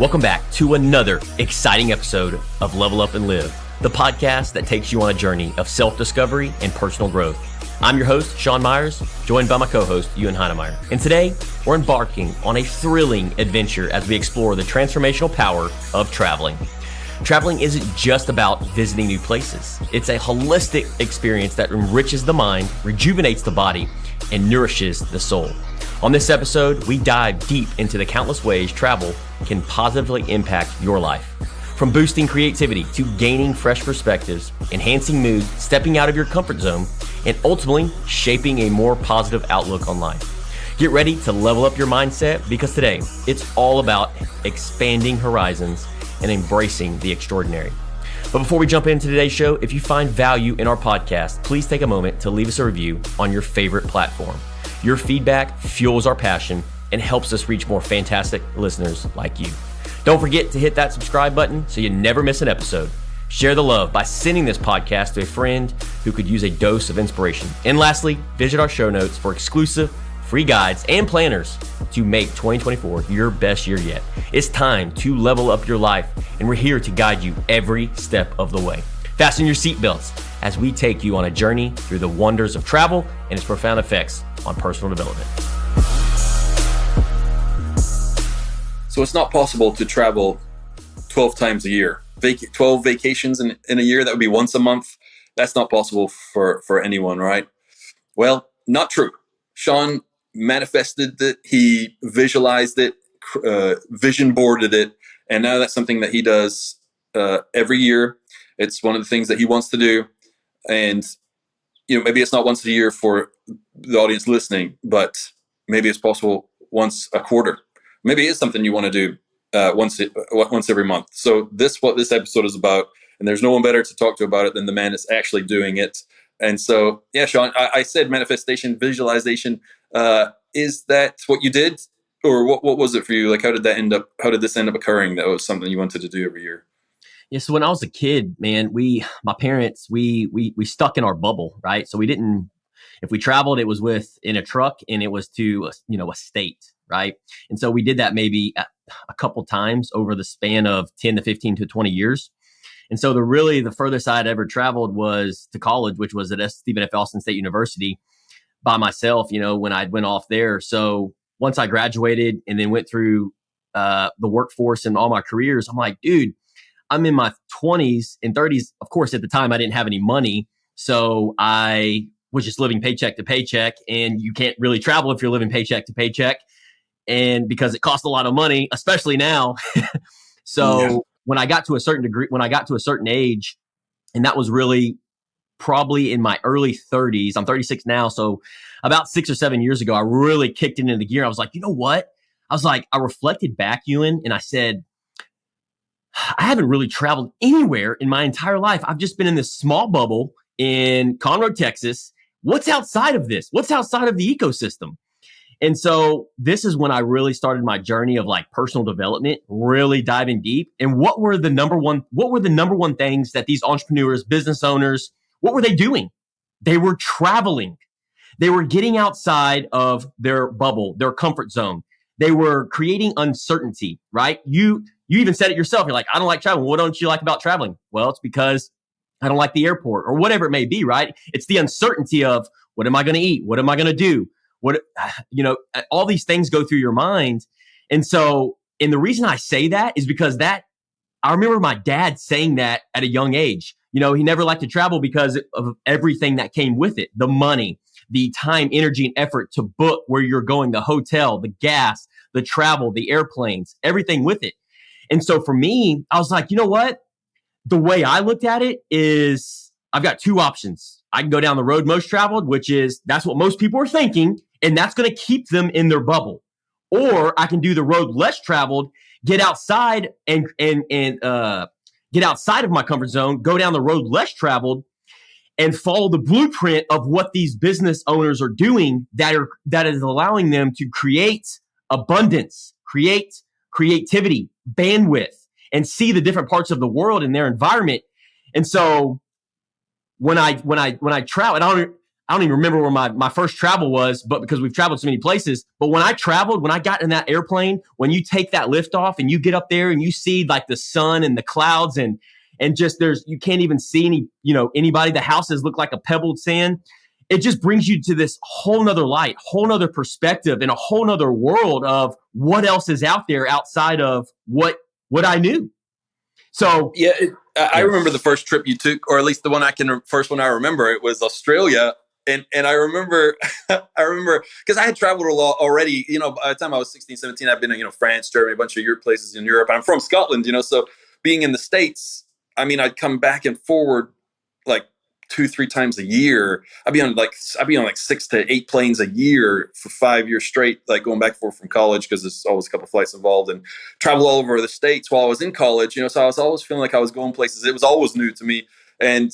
Welcome back to another exciting episode of Level Up and Live, the podcast that takes you on a journey of self-discovery and personal growth. I'm your host, Sean Myers, joined by my co-host, Ewan Heinemeier. And today, we're embarking on a thrilling adventure as we explore the transformational power of traveling. Traveling isn't just about visiting new places. It's a holistic experience that enriches the mind, rejuvenates the body, and nourishes the soul. On this episode, we dive deep into the countless ways travel can positively impact your life. From boosting creativity to gaining fresh perspectives, enhancing mood, stepping out of your comfort zone, and ultimately shaping a more positive outlook on life. Get ready to level up your mindset because today it's all about expanding horizons and embracing the extraordinary. But before we jump into today's show, if you find value in our podcast, please take a moment to leave us a review on your favorite platform. Your feedback fuels our passion and helps us reach more fantastic listeners like you. Don't forget to hit that subscribe button so you never miss an episode. Share the love by sending this podcast to a friend who could use a dose of inspiration. And lastly, visit our show notes for exclusive free guides and planners to make 2024 your best year yet. It's time to level up your life, and we're here to guide you every step of the way. Fasten your seatbelts as we take you on a journey through the wonders of travel and its profound effects on personal development. So it's not possible to travel 12 times a year. 12 vacations in a year, that would be once a month. That's not possible for anyone, right? Well, not true. Sean manifested it. He visualized it, vision boarded it. And now that's something that he does every year. It's one of the things that he wants to do. And, maybe it's not once a year for the audience listening, but maybe it's possible once a quarter. Maybe it's something you want to do once every month. So what this episode is about, and there's no one better to talk to about it than the man that's actually doing it. And so, yeah, Sean, I said manifestation, visualization. Is that what you did, or what was it for you? Like, how did this end up occurring? That was something you wanted to do every year. Yeah, so when I was a kid, man, my parents, we stuck in our bubble, right? So we didn't, if we traveled, it was in a truck, and it was to, a state, right? And so we did that maybe a couple times over the span of 10 to 15 to 20 years. And so the furthest I'd ever traveled was to college, which was at Stephen F. Austin State University by myself, when I went off there. So once I graduated and then went through the workforce and all my careers, I'm like, dude, I'm in my 20s and 30s. Of course, at the time, I didn't have any money. So I was just living paycheck to paycheck. And you can't really travel if you're living paycheck to paycheck. And because it costs a lot of money, especially now. So when I got to a certain age, and that was really probably in my early 30s, I'm 36 now. So about 6 or 7 years ago, I really kicked it into gear. I was like, you know what? I reflected back, Ewan, and I said, I haven't really traveled anywhere in my entire life. I've just been in this small bubble in Conroe, Texas. What's outside of this? What's outside of the ecosystem? And so this is when I really started my journey of personal development, really diving deep. And what were the number one things that these entrepreneurs, business owners, what were they doing? They were traveling. They were getting outside of their bubble, their comfort zone. They were creating uncertainty, right? You even said it yourself. You're like, I don't like traveling. What don't you like about traveling? Well, it's because I don't like the airport or whatever it may be, right? It's the uncertainty of, what am I going to eat? What am I going to do? All these things go through your mind. And the reason I say that is because I remember my dad saying that at a young age. He never liked to travel because of everything that came with it. The money, the time, energy, and effort to book where you're going, the hotel, the gas, the travel, the airplanes, everything with it. And so for me, I was like, you know what? The way I looked at it is I've got two options. I can go down the road most traveled, which is that's what most people are thinking, and that's going to keep them in their bubble. Or I can do the road less traveled, get outside and get outside of my comfort zone, go down the road less traveled, and follow the blueprint of what these business owners are doing that is allowing them to create abundance, create creativity, bandwidth, and see the different parts of the world and their environment. And so when I travel, and I don't even remember where my first travel was, but because we've traveled so many places. But when I traveled, when I got in that airplane, when you take that lift off and you get up there and you see like the sun and the clouds and just you can't even see anybody. The houses look like a pebbled sand. It just brings you to this whole nother light, whole nother perspective, and a whole nother world of what else is out there outside of what I knew. So I remember the first trip you took, or at least the one first one I remember. It was Australia, and I remember because I had traveled a lot already. By the time I was 16, 17, I've been in France, Germany, a bunch of places in Europe. I'm from Scotland, so being in the States, I mean, I'd come back and forward like 2-3 times a year. I'd be on like 6 to 8 planes a year for 5 years straight, like going back and forth from college, because there's always a couple of flights involved, and travel all over the States while I was in college. So I was always feeling like I was going places. It was always new to me, and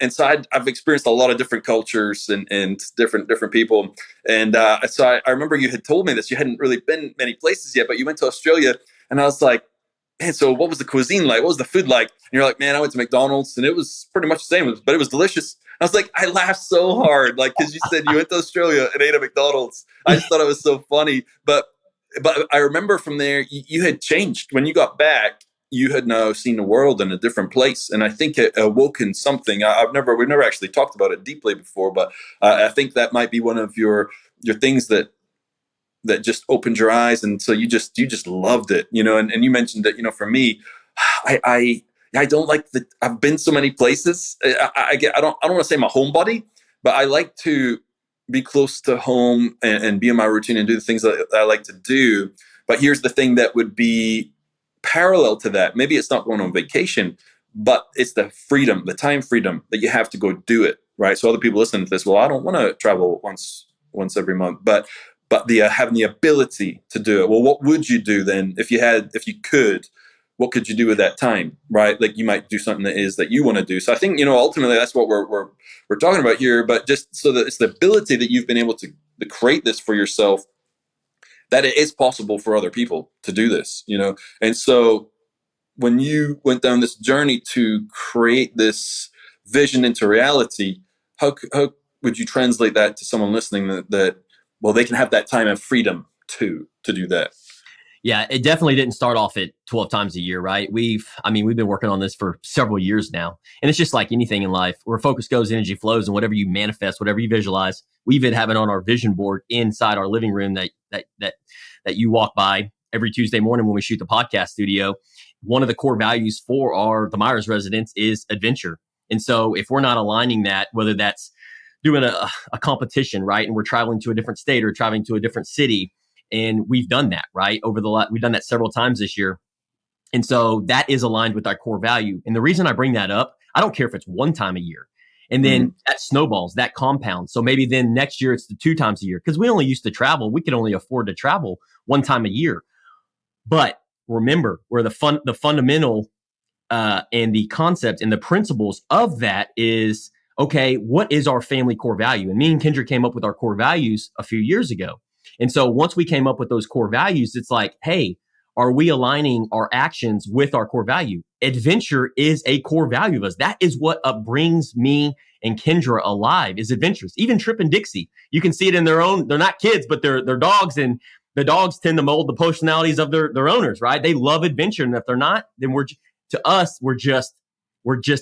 so I've experienced a lot of different cultures and different people. And so I remember you had told me this. You hadn't really been many places yet, but you went to Australia, and I was like, man, so what was the cuisine like? What was the food like? And you're like, man, I went to McDonald's and it was pretty much the same, but it was delicious. I was like, I laughed so hard, like, because you said you went to Australia and ate at McDonald's. I just thought it was so funny. But I remember from there, you had changed. When you got back, you had now seen the world in a different place. And I think it awoken something. We've never actually talked about it deeply before, but I think that might be one of your things that just opened your eyes, and so you just loved it, and you mentioned that, for me, I don't like that. I've been so many places. I don't want to say I'm a homebody, but I like to be close to home and be in my routine and do the things that I like to do. But here's the thing that would be parallel to that. Maybe it's not going on vacation, but it's the freedom, the time freedom that you have to go do it, right? So other people listening to this, well, I don't want to travel once every month, but the having the ability to do it. Well, what would you do then if you could? What could you do with that time, right? Like, you might do something that you want to do. So I think, ultimately that's what we're talking about here. But just so that it's the ability that you've been able to create this for yourself, that it is possible for other people to do this, And so when you went down this journey to create this vision into reality, how would you translate that to someone listening that well, they can have that time and freedom to do that? Yeah, it definitely didn't start off at 12 times a year, right? We've been working on this for several years now. And it's just like anything in life, where focus goes, energy flows, and whatever you manifest, whatever you visualize, we even have it on our vision board inside our living room that you walk by every Tuesday morning when we shoot the podcast studio. One of the core values for the Myers residents is adventure. And so if we're not aligning that, whether that's doing a competition, right, and we're traveling to a different state or traveling to a different city, and we've done that, right, we've done that several times this year. And so that is aligned with our core value. And the reason I bring that up, I don't care if it's 1 time a year. And then that snowballs, that compounds. So maybe then next year it's the 2 times a year, because we only used to travel. We could only afford to travel 1 time a year. But remember, where the fundamental and the concept and the principles of that is, okay, what is our family core value? And me and Kendra came up with our core values a few years ago. And so once we came up with those core values, it's like, hey, are we aligning our actions with our core value? Adventure is a core value of us. That is what brings me and Kendra alive, is adventures. Even Trip and Dixie, you can see it in they're not kids, but they're dogs, and the dogs tend to mold the personalities of their owners, right? They love adventure. And if they're not, then we're just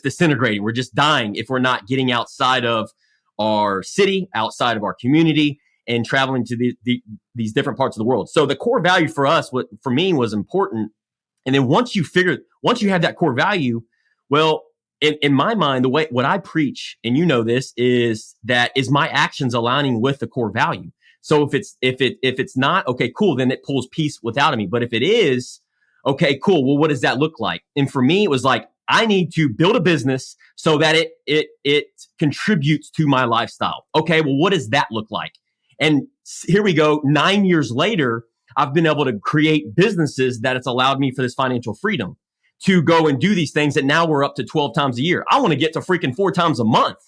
disintegrating. We're just dying if we're not getting outside of our city, outside of our community, and traveling to these different parts of the world. So the core value for us, for me, was important. And then once you have that core value, well, in my mind, what I preach, and this, is my actions aligning with the core value. So if it's not, okay, cool, then it pulls peace without me. But if it is, okay, cool, well, what does that look like? And for me, it was like, I need to build a business so that it contributes to my lifestyle. Okay, well, what does that look like? And here we go. 9 years later, I've been able to create businesses that it's allowed me for this financial freedom to go and do these things that now we're up to 12 times a year. I want to get to freaking 4 times a month.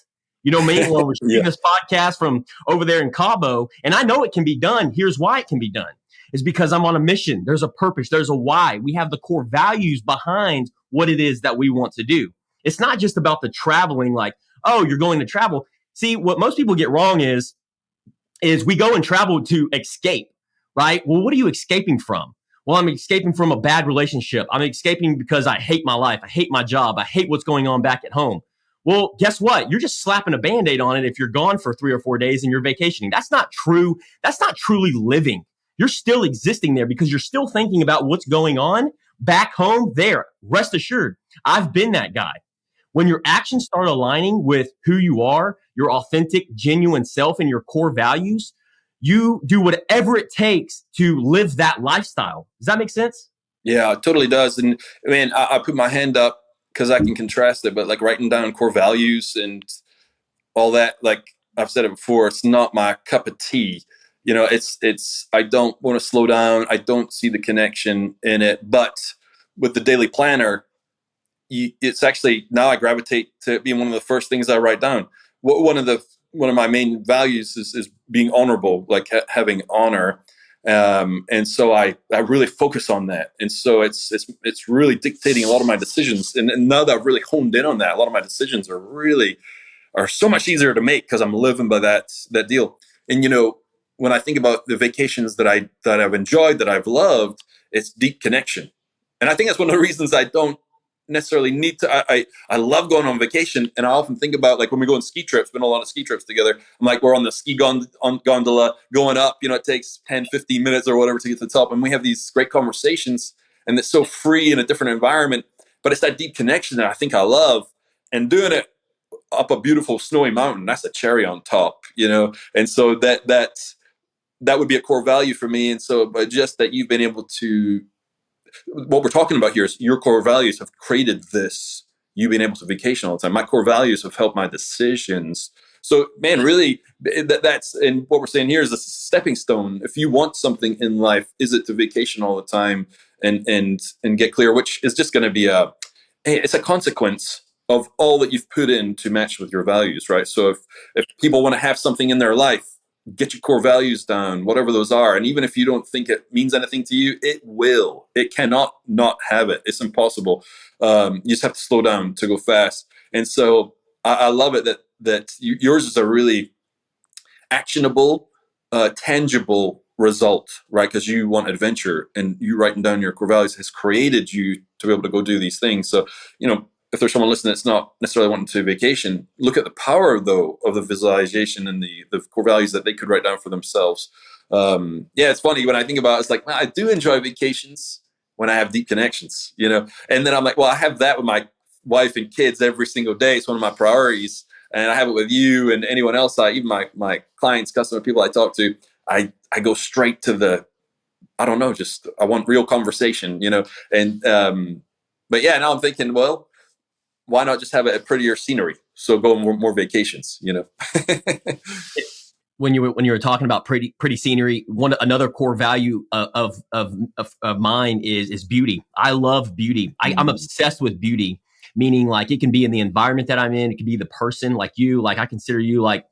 Meanwhile, we're shooting this podcast from over there in Cabo, and I know it can be done. Here's why it can be done. It's because I'm on a mission. There's a purpose. There's a why. We have the core values behind what it is that we want to do. It's not just about the traveling, like, oh, you're going to travel. See, what most people get wrong is we go and travel to escape, right? Well, what are you escaping from? Well, I'm escaping from a bad relationship. I'm escaping because I hate my life. I hate my job. I hate what's going on back at home. Well, guess what? You're just slapping a Band-Aid on it if you're gone for 3 or 4 days and you're vacationing. That's not true. That's not truly living. You're still existing there because you're still thinking about what's going on back home there. Rest assured, I've been that guy. When your actions start aligning with who you are, your authentic, genuine self, and your core values, you do whatever it takes to live that lifestyle. Does that make sense? Yeah, it totally does. And I mean, I put my hand up because I can contrast it, but like writing down core values and all that, like I've said it before, it's not my cup of tea. I don't want to slow down. I don't see the connection in it. But with the daily planner, it's actually now I gravitate to being one of the first things I write down. One of my main values is being honorable, like having honor. And so I really focus on that. And so it's really dictating a lot of my decisions. And now that I've really honed in on that, a lot of my decisions are so much easier to make because I'm living by that deal. And when I think about the vacations that I've enjoyed, that I've loved, it's deep connection. And I think that's one of the reasons I don't necessarily need to. I love going on vacation, and I often think about like when we go on ski trips, been a lot of ski trips together. I'm like, we're on the ski gondola going up, it takes 10, 15 minutes or whatever to get to the top. And we have these great conversations, and it's so free in a different environment, but it's that deep connection that I think I love. And doing it up a beautiful snowy mountain, that's a cherry on top, And so that would be a core value for me. And so, but just that you've been able to, what we're talking about here is your core values have created this, you being able to vacation all the time. My core values have helped my decisions. So man, really that's, and what we're saying here is a stepping stone. If you want something in life, is it to vacation all the time and get clear, which is just going to be it's a consequence of all that you've put in to match with your values, right? So if people want to have something in their life, get your core values down, whatever those are. And even if you don't think it means anything to you, it will. It cannot not have it. It's impossible. You just have to slow down to go fast. And so I love it that yours is a really actionable, tangible result, right? Because you want adventure, and you writing down your core values has created you to be able to go do these things. So, if there's someone listening that's not necessarily wanting to vacation, look at the power, though, of the visualization and the core values that they could write down for themselves. It's funny when I think about it, it's like, man, I do enjoy vacations when I have deep connections, and then I'm like, well, I have that with my wife and kids every single day. It's one of my priorities. And I have it with you and anyone else, even my clients, customer, people I talk to, I go straight to I don't know, just I want real conversation, and but yeah, now I'm thinking, well, why not just have a prettier scenery? So go more vacations, When you were talking about pretty scenery, another core value of mine is beauty. I love beauty. I'm obsessed with beauty, meaning like it can be in the environment that I'm in. It can be the person, like you. Like I consider you like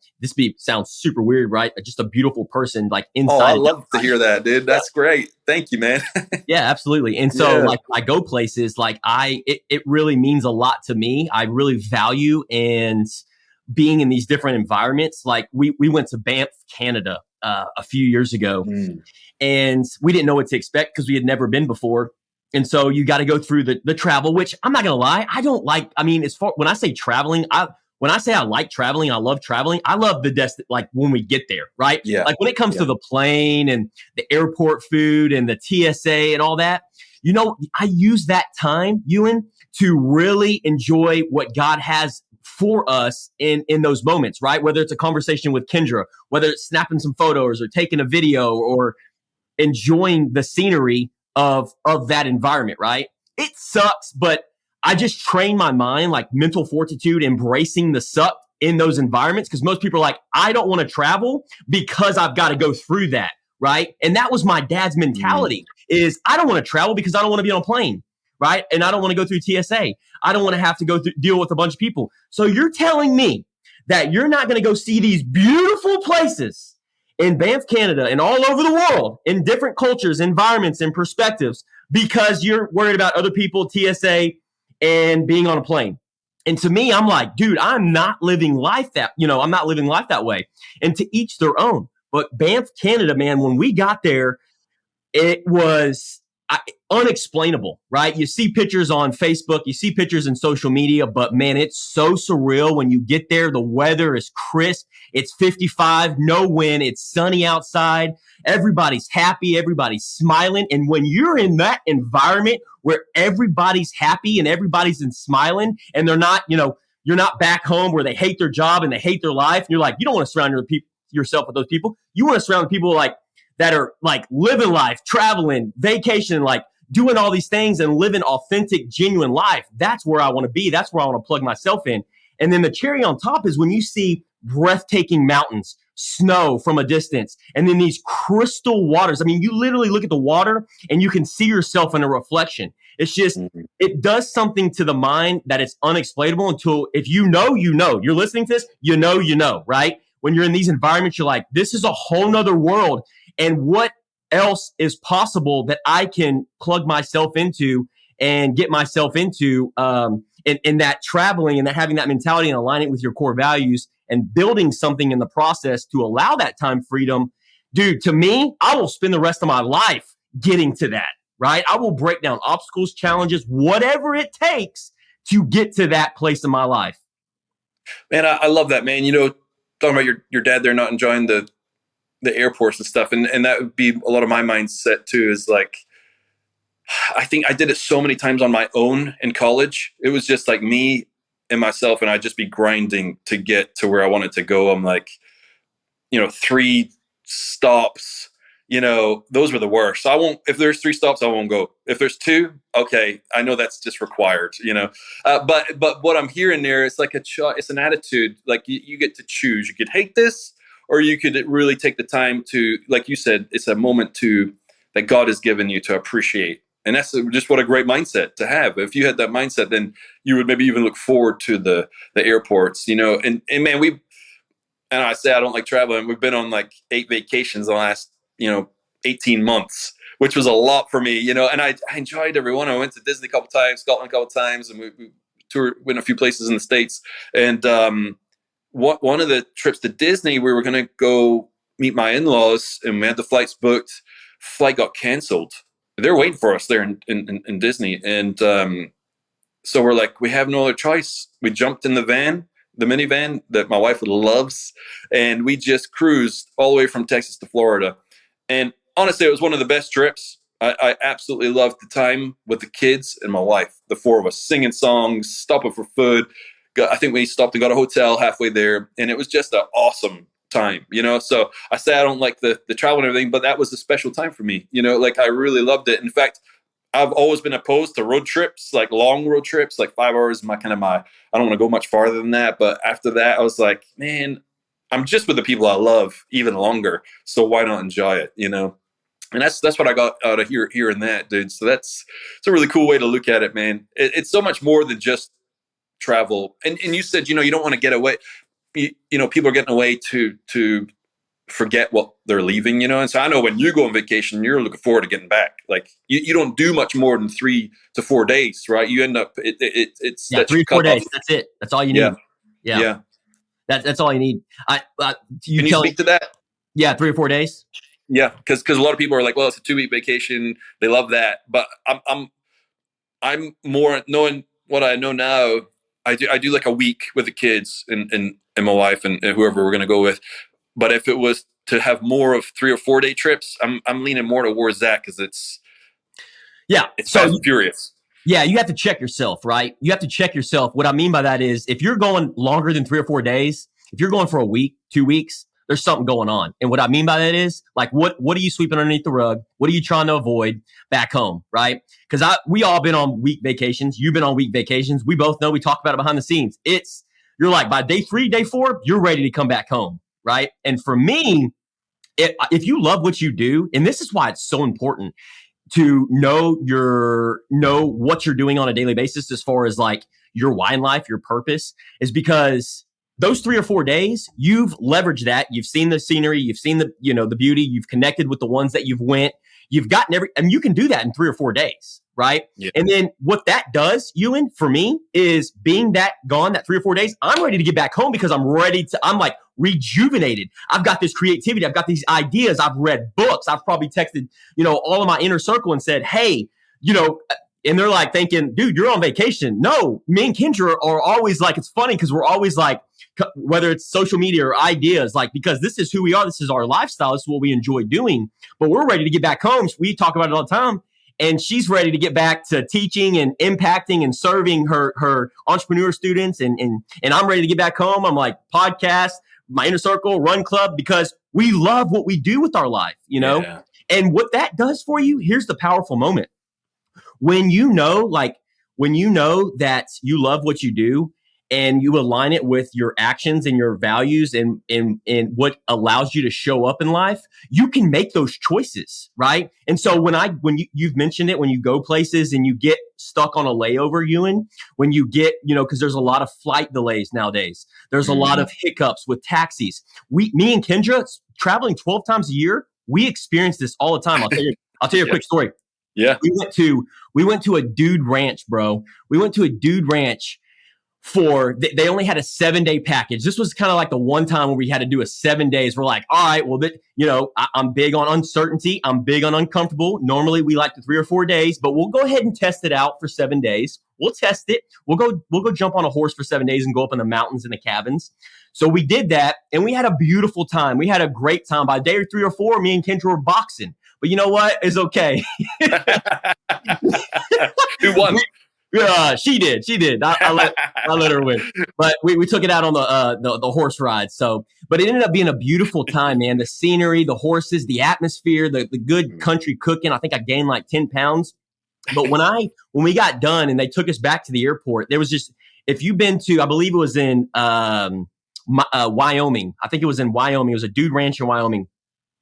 sounds super weird, right? Just a beautiful person, like inside. Oh, I love to hear that, dude. That's great. Thank you, man. Yeah, absolutely. And so like I go places like it really means a lot to me. I really value and being in these different environments. Like we went to Banff, Canada a few years ago, and we didn't know what to expect because we had never been before. And so you got to go through the travel, which I'm not going to lie, I don't like. I mean, when I say traveling, when I say I like traveling, I love traveling. I love like when we get there, right? Yeah. Like when it comes to the plane and the airport food and the TSA and all that, I use that time, Ewan, to really enjoy what God has for us in those moments, right? Whether it's a conversation with Kendra, whether it's snapping some photos or taking a video or enjoying the scenery of that environment, right? It sucks, but I just train my mind, like mental fortitude, embracing the suck in those environments. Because most people are like, I don't want to travel because I've got to go through that, right? And that was my dad's mentality is I don't want to travel because I don't want to be on a plane, right? And I don't want to go through TSA. I don't want to have to deal with a bunch of people. So you're telling me that you're not going to go see these beautiful places in Banff, Canada, and all over the world in different cultures, environments, and perspectives because you're worried about other people, TSA, and being on a plane. And to me, I'm like, dude, I'm not living life I'm not living life that way. And to each their own. But Banff, Canada, man, when we got there, it was unexplainable, right? You see pictures on Facebook, you see pictures in social media, but man, it's so surreal when you get there. The weather is crisp. It's 55, no wind. It's sunny outside. Everybody's happy. Everybody's smiling. And when you're in that environment where everybody's happy and everybody's smiling and they're not, you're not back home where they hate their job and they hate their life. And you're like, you don't want to surround yourself with those people. You want to surround people that are like living life, traveling, vacationing, like doing all these things and living authentic, genuine life. That's where I want to be. That's where I want to plug myself in. And then the cherry on top is when you see breathtaking mountains, snow from a distance, and then these crystal waters. I mean, you literally look at the water and you can see yourself in a reflection. It's just, it does something to the mind that it's unexplainable until if you know, you're listening to this, right? When you're in these environments, you're like, this is a whole nother world. And what else is possible that I can plug myself into and get myself into in that traveling and that having that mentality and aligning it with your core values and building something in the process to allow that time freedom. Dude, to me, I will spend the rest of my life getting to that, right? I will break down obstacles, challenges, whatever it takes to get to that place in my life. Man, I love that, man. Talking about your dad there not enjoying the airports and stuff. And that would be a lot of my mindset too, is like, I think I did it so many times on my own in college. It was just like me and myself, and I'd just be grinding to get to where I wanted to go. I'm like, 3 stops, those were the worst. So if there's 3 stops, I won't go. If there's 2, okay, I know that's just required, but what I'm hearing there is like it's an attitude. Like you get to choose. You could hate this, or you could really take the time to, like you said, it's a moment that God has given you to appreciate. And that's just what a great mindset to have. If you had that mindset, then you would maybe even look forward to the airports, and man, and I say I don't like traveling. We've been on like 8 vacations the last, 18 months, which was a lot for me, and I enjoyed every one. I went to Disney a couple times, Scotland a couple times, and we went a few places in the States. And one of the trips to Disney, we were going to go meet my in-laws, and we had the flights booked. Flight got canceled. They're waiting for us there in Disney. And so we're like, we have no other choice. We jumped in the minivan that my wife loves, and we just cruised all the way from Texas to Florida. And honestly, it was one of the best trips. I absolutely loved the time with the kids and my wife, the 4 of us, singing songs, stopping for food. I think we stopped and got a hotel halfway there, and it was just an awesome time, So I say I don't like the travel and everything, but that was a special time for me, like I really loved it. In fact, I've always been opposed to road trips, like long road trips, like 5 hours. I don't want to go much farther than that. But after that, I was like, man, I'm just with the people I love even longer. So why not enjoy it, And that's what I got out of hearing that, dude. So it's a really cool way to look at it, man. It's so much more than just travel. And you said, you don't want to get away. People are getting away to forget what they're leaving, And so I know when you go on vacation, you're looking forward to getting back. Like you don't do much more than 3 to 4 days, right? You end up, it's 3 to 4 days. That's it. That's all you need. Yeah. That's all you need. Can you speak to that? Yeah. 3 or 4 days. Yeah. Cause a lot of people are like, well, it's a 2-week vacation. They love that. But I'm more knowing what I know now. I do like a week with the kids and my wife and whoever we're going to go with. But if it was to have more of 3 or 4 day trips, I'm leaning more towards that because it's fast and furious. Yeah, you have to check yourself, right? You have to check yourself. What I mean by that is if you're going longer than 3 or 4 days, if you're going for a week, 2 weeks, there's something going on. And what I mean by that is like, what are you sweeping underneath the rug? What are you trying to avoid back home, right? Because we all been on week vacations. You've been on week vacations. We both know, we talk about it behind the scenes. You're like by day 3, day 4, you're ready to come back home, right? And for me, if you love what you do, and this is why it's so important to know what you're doing on a daily basis as far as like your why in life, your purpose, is because those 3 or 4 days, you've leveraged that. You've seen the scenery, you've seen the beauty, you've connected with the ones that you've went, you've gotten and you can do that in 3 or 4 days, right? Yeah. And then what that does, Ewan, for me, is being that gone, that 3 or 4 days, I'm ready to get back home because I'm like rejuvenated. I've got this creativity. I've got these ideas. I've read books. I've probably texted, all of my inner circle and said, hey, and they're like thinking, dude, you're on vacation. No, me and Kendra are always like, it's funny because we're always like, whether it's social media or ideas, like, because this is who we are. This is our lifestyle. This is what we enjoy doing. But we're ready to get back home. So we talk about it all the time. And she's ready to get back to teaching and impacting and serving her entrepreneur students. And I'm ready to get back home. I'm like, podcast, my inner circle, run club, because we love what we do with our life, Yeah. And what that does for you, here's the powerful moment. When when you know that you love what you do and you align it with your actions and your values and what allows you to show up in life, you can make those choices, right? And so when you've mentioned it, when you go places and you get stuck on a layover, Ewan, when you get, because there's a lot of flight delays nowadays. There's a lot of hiccups with taxis. Me and Kendra, traveling 12 times a year, we experience this all the time. I'll tell you a quick story. Yeah. We went to a dude ranch, bro. We went to a dude ranch they only had a 7-day package. This was kind of like the one time where we had to do a 7 days. We're like, all right, well, I'm big on uncertainty. I'm big on uncomfortable. Normally we like the 3 or 4 days, but we'll go ahead and test it out for 7 days. We'll test it. We'll go jump on a horse for 7 days and go up in the mountains and the cabins. So we did that and we had a beautiful time. We had a great time. By day 3 or 4, me and Kendra were boxing. But you know what? It's okay. Who won? She did. I let her win. But we took it out on the horse ride. So, but it ended up being a beautiful time, man. The scenery, the horses, the atmosphere, the good country cooking. I think I gained like 10 pounds. But when we got done and they took us back to the airport, there was just, if you've been to, I believe it was in Wyoming. I think it was in Wyoming. It was a dude ranch in Wyoming.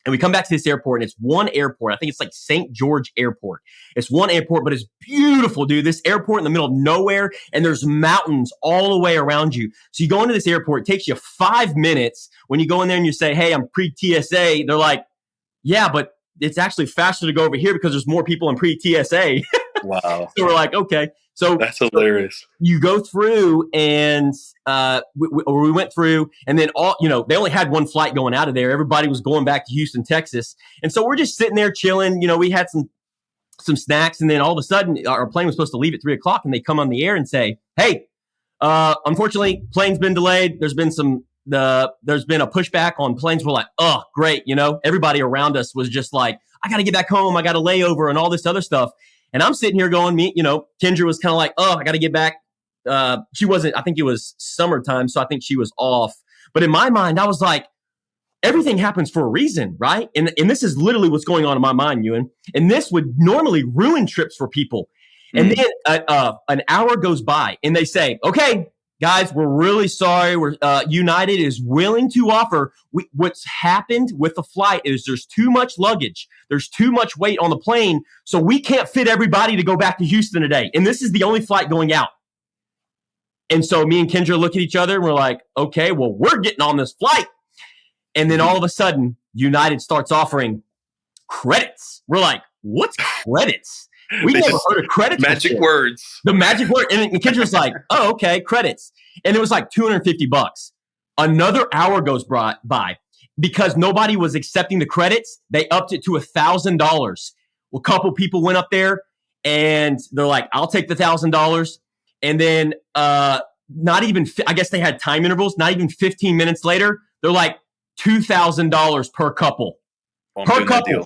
And we come back to this airport, and it's one airport. I think it's like St. George Airport. It's one airport, but it's beautiful, dude. This airport in the middle of nowhere, and there's mountains all the way around you. So you go into this airport. It takes you 5 minutes. When you go in there and you say, hey, I'm pre-TSA, they're like, yeah, but it's actually faster to go over here because there's more people in pre-TSA. Wow. So we're like, okay. So that's hilarious. You go through and we went through and then they only had one flight going out of there. Everybody was going back to Houston, Texas. And so we're just sitting there chilling. We had some snacks and then all of a sudden our plane was supposed to leave at 3:00 and they come on the air and say, hey, unfortunately, plane's been delayed. There's been a pushback on planes. We're like, oh, great. Everybody around us was just like, I got to get back home. I got a layover and all this other stuff. And I'm sitting here going, Kendra was kind of like, oh, I got to get back. She wasn't, I think it was summertime. So I think she was off. But in my mind, I was like, everything happens for a reason, right? And this is literally what's going on in my mind, Ewan. And this would normally ruin trips for people. And then an hour goes by and they say, okay, guys, we're really sorry. United is willing to offer. What's happened with the flight is there's too much luggage. There's too much weight on the plane. So we can't fit everybody to go back to Houston today. And this is the only flight going out. And so me and Kendra look at each other and we're like, okay, well, we're getting on this flight. And then all of a sudden, United starts offering credits. We're like, what's credits? We never heard of credits. Magic words. The magic word. And Kendra's like, oh, okay, credits. And it was like $250. Another hour goes by because nobody was accepting the credits. They upped it to $1,000. Well, a couple people went up there and they're like, I'll take the $1,000. And then not even, I guess they had time intervals, not even 15 minutes later, they're like $2,000 per couple. Per couple.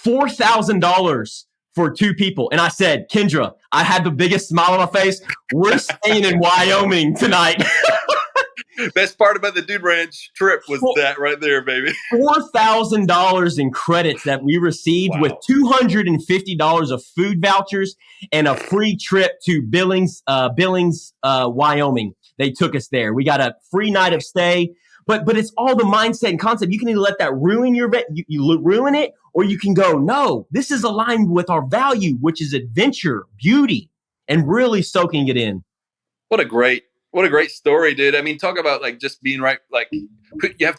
$4,000 for 2 people. And I said, Kendra, I had the biggest smile on my face. We're staying in Wyoming tonight. Best part about the Dude Ranch trip was that right there, baby. $4,000 in credits that we received with $250 of food vouchers and a free trip to Billings, Wyoming. They took us there. We got a free night of stay. But it's all the mindset and concept. You can either let that ruin you ruin it, or you can go, no, this is aligned with our value, which is adventure, beauty, and really soaking it in. What a great story, dude. I mean, talk about like just being right. Like you have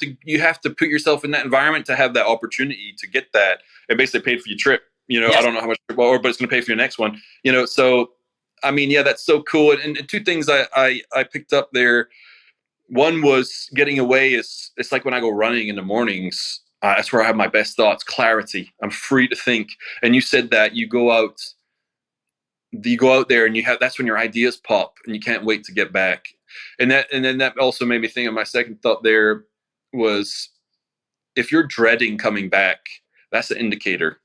to put yourself in that environment to have that opportunity to get that. It basically paid for your trip. I don't know how much, but it's going to pay for your next one. So I mean, yeah, that's so cool. And two things I picked up there. One was getting away it's like when I go running in the mornings. That's where I have my best thoughts, clarity. I'm free to think. And you said that you go out there and that's when your ideas pop and you can't wait to get back. And then that also made me think of my second thought there was, if you're dreading coming back, that's an indicator,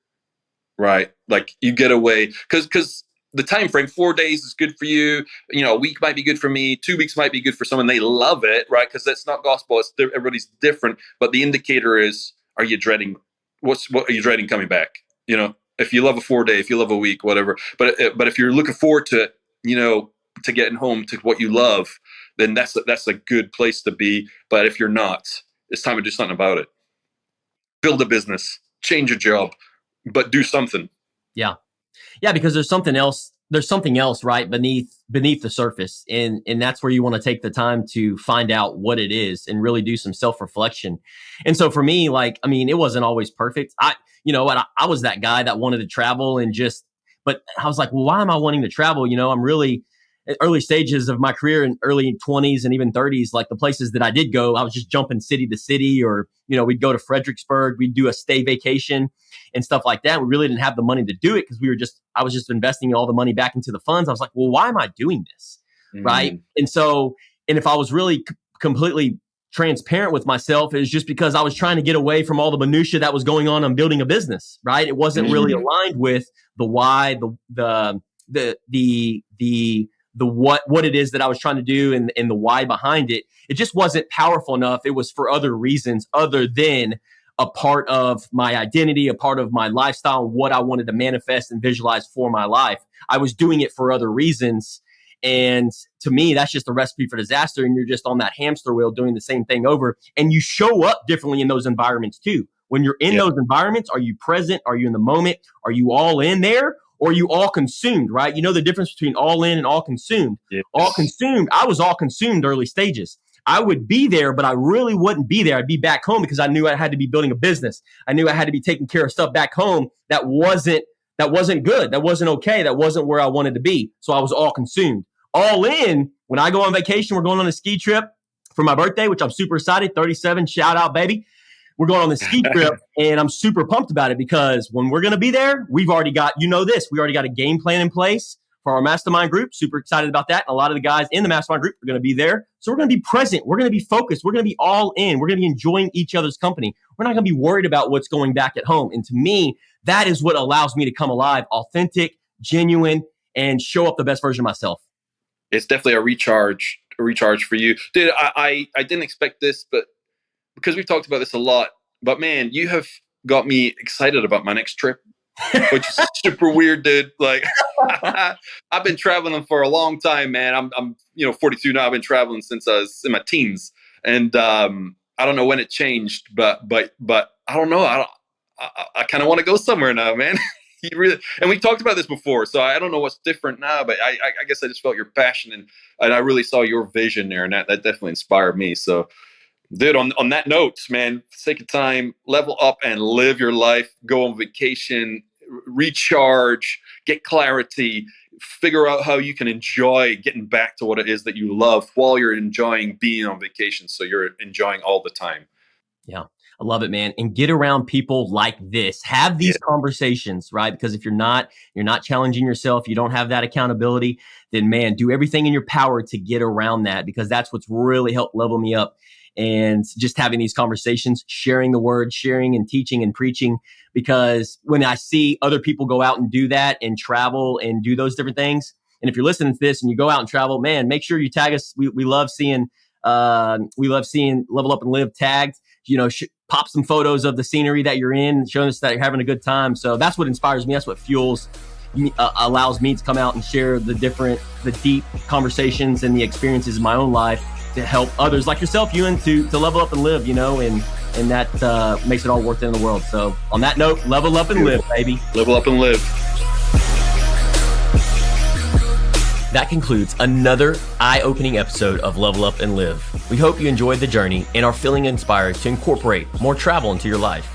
right? Like you get away because the time frame, 4 days is good for you. A week might be good for me. 2 weeks might be good for someone. They love it, right? Because that's not gospel. Everybody's different. But the indicator is, are you dreading? What are you dreading coming back? If you love a 4 day, if you love a week, whatever. But if you're looking forward to, to getting home to what you love, then that's a good place to be. But if you're not, it's time to do something about it. Build a business, change your job, but do something. Yeah. Yeah, because there's something else right beneath the surface. And that's where you want to take the time to find out what it is and really do some self-reflection. And so for me, it wasn't always perfect. I was that guy that wanted to travel but I was like, well, why am I wanting to travel? I'm really at early stages of my career in early 20s and even 30s, like the places that I did go, I was just jumping city to city, or, we'd go to Fredericksburg, we'd do a stay vacation and stuff like that. We really didn't have the money to do it because I was just investing all the money back into the funds. I was like, well, why am I doing this? Mm-hmm. Right. And if I was really completely transparent with myself, it was just because I was trying to get away from all the minutia that was going on building a business. Right. It wasn't really aligned with the why, what it is that I was trying to do and the why behind it. It just wasn't powerful enough. It was for other reasons other than a part of my identity, a part of my lifestyle, and what I wanted to manifest and visualize for my life. I was doing it for other reasons. And to me, that's just a recipe for disaster. And you're just on that hamster wheel doing the same thing over. And you show up differently in those environments too. When you're in those environments, are you present? Are you in the moment? Are you all in there? Or are you all consumed, right? You know the difference between all in and all consumed. Yes. All consumed, I was all consumed early stages. I would be there, but I really wouldn't be there. I'd be back home because I knew I had to be building a business. I knew I had to be taking care of stuff back home that wasn't good. That wasn't okay. That wasn't where I wanted to be. So I was all consumed. All in, when I go on vacation, we're going on a ski trip for my birthday, which I'm super excited. 37, shout out, baby. We're going on the ski trip and I'm super pumped about it because when we're going to be there, we've already got, we already got a game plan in place for our mastermind group. Super excited about that. And a lot of the guys in the mastermind group are going to be there. So we're going to be present. We're going to be focused. We're going to be all in. We're going to be enjoying each other's company. We're not going to be worried about what's going back at home. And to me, that is what allows me to come alive, authentic, genuine, and show up the best version of myself. It's definitely a recharge for you. Dude, I didn't expect this, but because we've talked about this a lot, but man, you have got me excited about my next trip, which is super weird, dude. Like, I've been traveling for a long time, man. I'm 42 now. I've been traveling since I was in my teens, and I don't know when it changed, but I don't know. I kind of want to go somewhere now, man. And we talked about this before, so I don't know what's different now, but I guess I just felt your passion and I really saw your vision there, and that definitely inspired me. So, dude, on that note, man, take your time, level up and live your life, go on vacation, recharge, get clarity, figure out how you can enjoy getting back to what it is that you love while you're enjoying being on vacation. So you're enjoying all the time. Yeah. I love it, man. And get around people like this. Have these conversations, right? Because if you're not challenging yourself, you don't have that accountability, then man, do everything in your power to get around that, because that's what's really helped level me up. And just having these conversations, sharing the word, sharing and teaching and preaching, because when I see other people go out and do that and travel and do those different things, and if you're listening to this and you go out and travel, man, make sure you tag us. We love seeing Level Up and Live tagged. Pop some photos of the scenery that you're in, showing us that you're having a good time. So that's what inspires me. That's what fuels me, allows me to come out and share the deep conversations and the experiences in my own life to help others like yourself, Ewan, to level up and live, and that makes it all worth it in the world. So on that note, level up and live, baby. Level up and live. That concludes another eye-opening episode of Level Up and Live. We hope you enjoyed the journey and are feeling inspired to incorporate more travel into your life.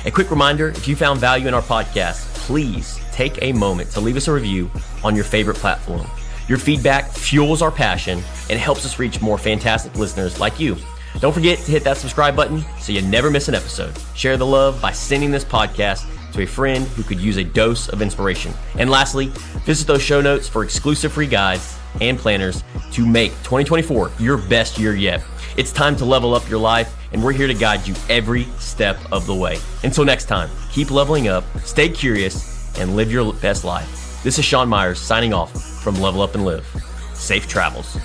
A quick reminder, if you found value in our podcast, please take a moment to leave us a review on your favorite platform. Your feedback fuels our passion and helps us reach more fantastic listeners like you. Don't forget to hit that subscribe button so you never miss an episode. Share the love by sending this podcast to a friend who could use a dose of inspiration. And lastly, visit those show notes for exclusive free guides and planners to make 2024 your best year yet. It's time to level up your life, and we're here to guide you every step of the way. Until next time, keep leveling up, stay curious, and live your best life. This is Sean Myers signing off from Level Up and Live. Safe travels.